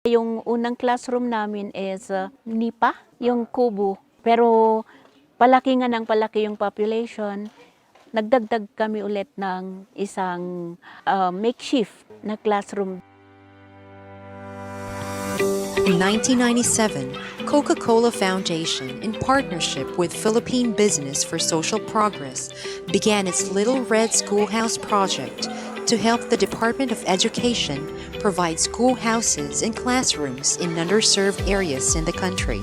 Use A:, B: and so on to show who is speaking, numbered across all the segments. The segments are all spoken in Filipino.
A: Yung unang classroom namin is NIPA, yung kubo. Pero palaki nga ng palaki yung population. Nagdagdag kami ulit ng isang makeshift na classroom.
B: In 1997, Coca-Cola Foundation, in partnership with Philippine Business for Social Progress, began its Little Red Schoolhouse project to help the Department of Education provide schoolhouses and classrooms in underserved areas in the country.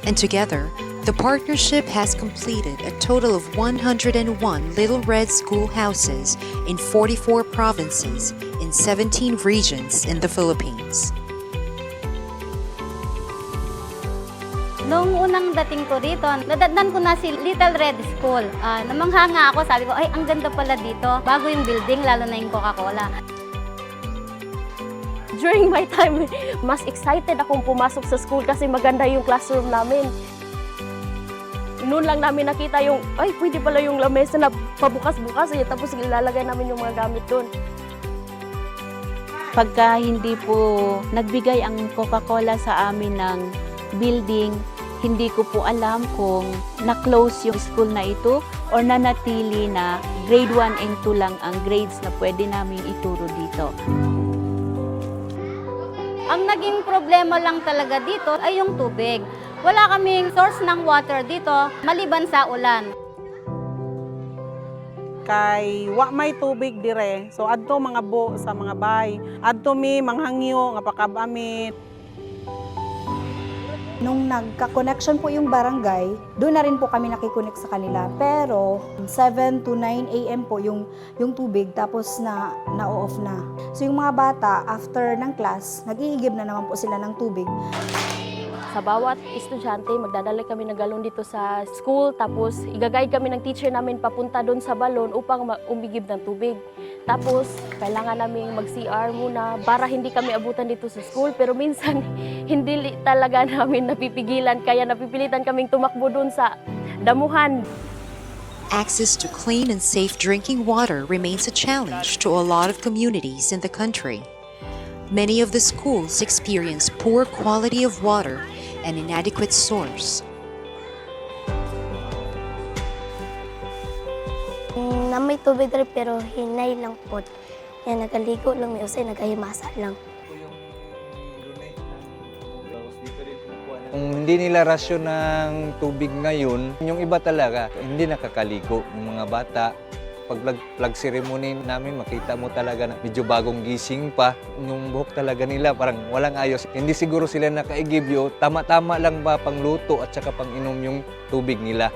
B: And together, the partnership has completed a total of 101 Little Red Schoolhouses in 44 provinces in 17 regions in the Philippines.
C: Noong unang dating ko dito, nadatnan ko na si Little Red School. Namangha nga ako, sabi ko, ay, ang ganda pala dito. Bago yung building, lalo na yung Coca-Cola.
D: During my time, mas excited akong pumasok sa school kasi maganda yung classroom namin. Noon lang namin nakita yung, ay, pwede pala yung lamesa na pabukas-bukas, tapos ilalagay namin yung mga gamit doon.
A: Pagka hindi po nagbigay ang Coca-Cola sa amin ng building, hindi ko po alam kung na-close yung school na ito or nanatili na grade 1 and 2 lang ang grades na pwede namin ituro dito.
C: Ang naging problema lang talaga dito ay yung tubig. Wala kaming source ng water dito, maliban sa ulan.
E: Kay wa may tubig dire. So adto mga bo sa mga bay. Adto mi manghangyo nga pakabami.
F: Nung nagka-connection po yung barangay, doon na rin po kami nakikonek sa kanila. Pero 7 to 9 a.m. po yung tubig, tapos na-off na. So yung mga bata, after ng class, nag-iigib na naman po sila ng tubig.
D: Sa bawat estudyante, magdadala kami ng galon dito sa school, tapos igagayad kami ng teacher namin papunta doon sa balon upang umigib ng tubig. Tapos, kailangan namin mag-CR muna para hindi kami abutan dito sa school. Pero minsan, hindi talaga namin napipigilan, kaya napipilitan kaming tumakbo doon sa damuhan.
B: Access to clean and safe drinking water remains a challenge to a lot of communities in the country. Many of the schools experience poor quality of water and inadequate source.
G: Na may tubig rin pero hinay lang po. Yan, nagaligo lang may usay, nagahimasa lang.
H: Kung hindi nila rasyon ng tubig ngayon, yung iba talaga, hindi nakakaligo. Yung mga bata, pag flag ceremony namin, makita mo talaga na medyo bagong gising pa. Yung buhok talaga nila, parang walang ayos. Hindi siguro sila nakaigibyo, tama-tama lang ba pangluto at saka pang-inom yung tubig nila.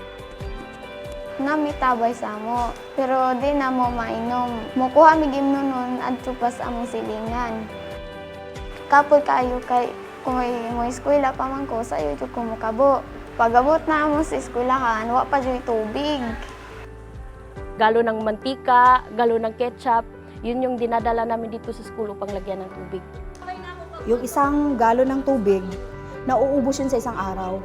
G: Namitabay sa mo, pero di na mo mainom. Mukuha mi gim nun adto pa sa among silingan. Kapoy kayo kay kung mo eskwela pa man ko, sayo jud ko mukabo. Pag-abot na mo sa eskwelahan, wa pa jud tubig.
D: Galon ng mantika, galon ng ketchup, yun yung dinadala namin dito sa school upang lagyan ng tubig.
F: Yung isang galon ng tubig, nauubos yun sa isang araw.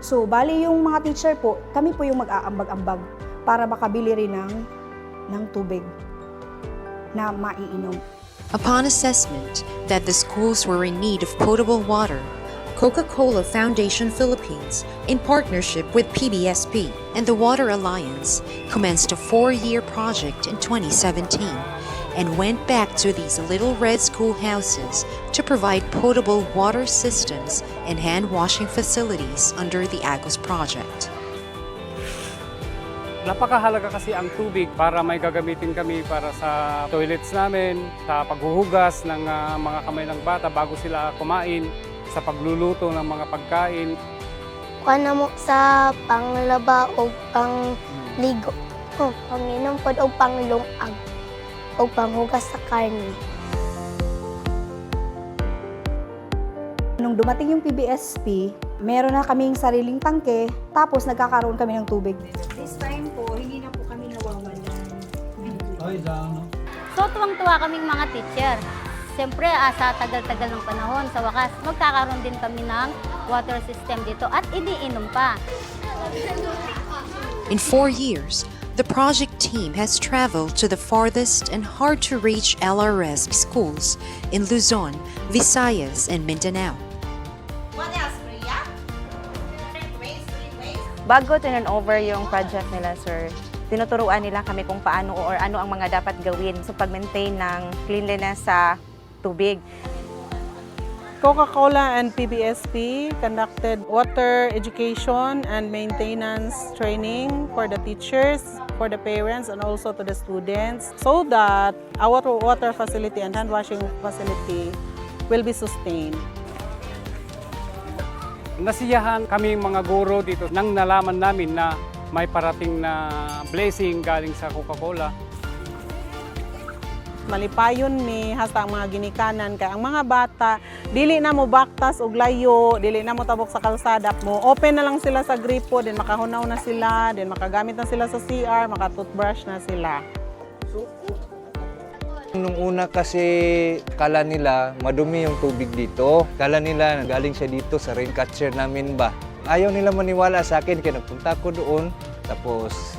F: So, bali yung mga teacher po, kami po yung mag-aambag-ambag para makabili rin ng tubig na maiinom.
B: Upon assessment that the schools were in need of potable water, Coca-Cola Foundation Philippines, in partnership with PBSP and the Water Alliance, commenced a 4-year project in 2017 and went back to these Little Red Schoolhouses to provide potable water systems and hand-washing facilities under the AGOS project.
I: Napakahalaga kasi ang tubig para may gagamitin kami para sa toilets namin, sa paghuhugas ng mga kamay ng bata bago sila kumain, sa pagluluto ng mga pagkain.
G: Kana mo sa panglaba o pangligo. Panginom pod o panglungag o panghugas sa karne.
F: Nung dumating yung PBSP, meron na kaming sariling tangke, tapos nagkakaroon kami ng tubig. This time po, hindi na po kami nawawalan.
C: So, tuwang-tuwa kaming mga teacher. Siyempre, sa tagal-tagal ng panahon, sa wakas, magkakaroon din kami ng water system dito at iniinom pa.
B: In 4 years, The project team has traveled to the farthest and hard-to-reach LRS schools in Luzon, Visayas, and Mindanao.
J: Bago turn over yung project nila, sir, tinuturuan nila kami kung paano or ano ang mga dapat gawin sa pag-maintain ng cleanliness sa tubig.
E: Coca-Cola and PBSP conducted water education and maintenance training for the teachers, for the parents, and also to the students so that our water facility and hand washing facility will be sustained.
I: Nasiyahan kaming mga guro dito nang nalaman namin na may parating na blessing galing sa Coca-Cola.
E: Malipayon mi hasta ang mga ginikanan kay ang mga bata dili na mo baktas og layo, dili na mo tabok sa kalsada mo. Open na lang sila sa gripo, din makahunaw na sila, din makagamit na sila sa CR, maka-toothbrush na sila.
H: Nung una kasi kala nila madumi yung tubig dito. Kala nila galing siya dito sa rain catcher namin ba. Ayaw nila maniwala sa akin kaya nagpunta ko doon. Tapos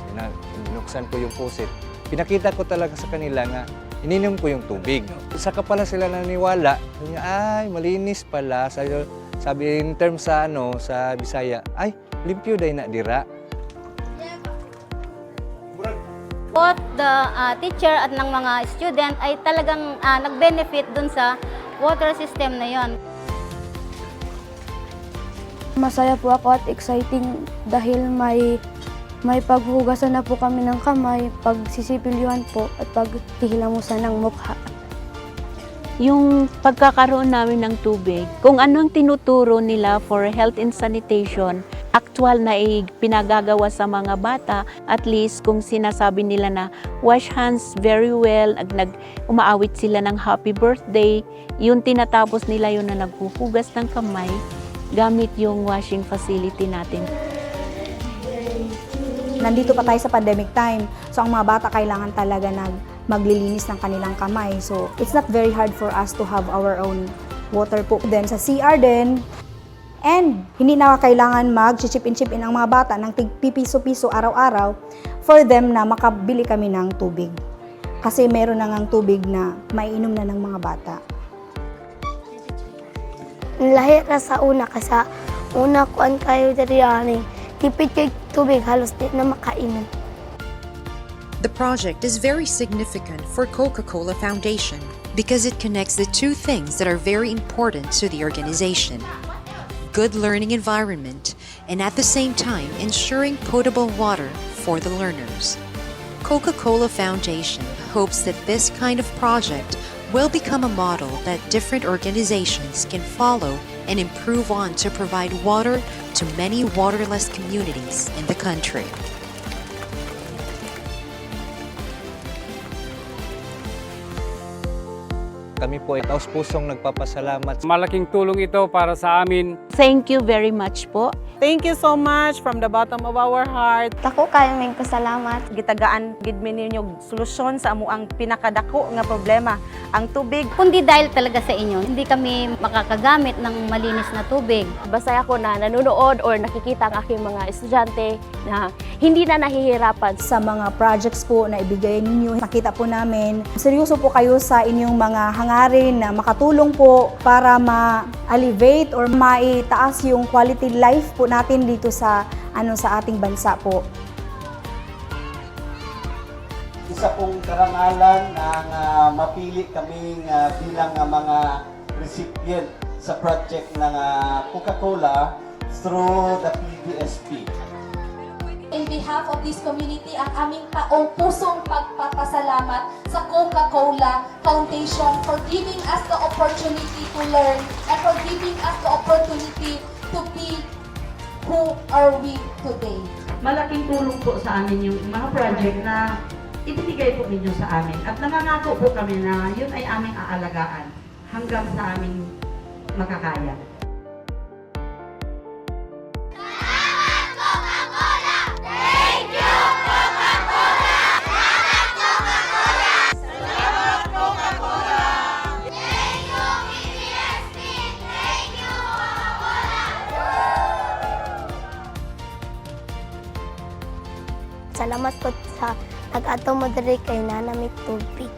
H: binuksan ko yung faucet. Pinakita ko talaga sa kanila nga ininom ko yung tubig. Saka pala sila naniwala. Sabi niya, ay malinis pala. Sabi in terms sa sa Bisaya, ay limpyo day na dira.
C: Both the teacher at ng mga student ay talagang nag-benefit dun sa water system na yon.
G: Masaya po ako at exciting dahil may paghugasan na po kami ng kamay, pagsisipilyuhan po at paghihilamusan ng mukha.
A: Yung pagkakaroon namin ng tubig, kung anong tinuturo nila for health and sanitation, actual na pinagagawa sa mga bata, at least kung sinasabi nila na wash hands very well, umaawit sila ng happy birthday, yung tinatapos nila yun na naghuhugas ng kamay gamit yung washing facility natin.
F: Nandito pa tayo sa pandemic time, so ang mga bata kailangan talaga maglilinis ng kanilang kamay. So it's not very hard for us to have our own water po. Then sa CR din, and hindi na kailangan mag-chip in ang mga bata ng tig-piso-piso araw-araw for them na makabili kami ng tubig. Kasi meron na ngang tubig na maiinom na ng mga bata.
G: Lahi ra sa una kasi una kuan kayo diri ani. Tipid kay tubig halos di na makainom.
B: The project is very significant for Coca-Cola Foundation because it connects the two things that are very important to the organization: good learning environment and at the same time ensuring potable water for the learners. Coca-Cola Foundation hopes that this kind of project will become a model that different organizations can follow and improve on to provide water to many waterless communities in the country.
H: Kami po ay taos-pusong nagpapasalamat.
I: Malaking tulong ito para sa amin.
A: Thank you very much po.
E: Thank you so much from the bottom of our heart.
G: Tako kayo may pasalamat.
J: Gitagaan gid mi ninyo solusyon sa amuang pinakadako nga problema, ang tubig.
C: Kundi dahil talaga sa inyo, hindi kami makakagamit ng malinis na tubig.
D: Basta ako na nanonood or nakikita ang aking mga estudyante na hindi na nahihirapan.
F: Sa mga projects po na ibigay ninyo, nakita po namin, seryoso po kayo sa inyong mga hangarin na makatulong po para ma-elevate or maitaas yung quality life po natin dito sa sa ating bansa po.
K: Isa pong karangalan ang mapili kaming bilang mga recipient sa project ng Coca-Cola through the PBSP.
L: In behalf of this community, ang aming taong-pusong pagpapasalamat sa Coca-Cola Foundation for giving us the opportunity to learn and for giving us the opportunity to be who are we today.
M: Malaking tulong po sa amin yung mga project na ibinigay po ninyo sa amin. At nangangako po kami na yun ay aming aalagaan hanggang sa aming makakaya.
G: Salamat po sa nag-ato mo diri kay nanamit tubig.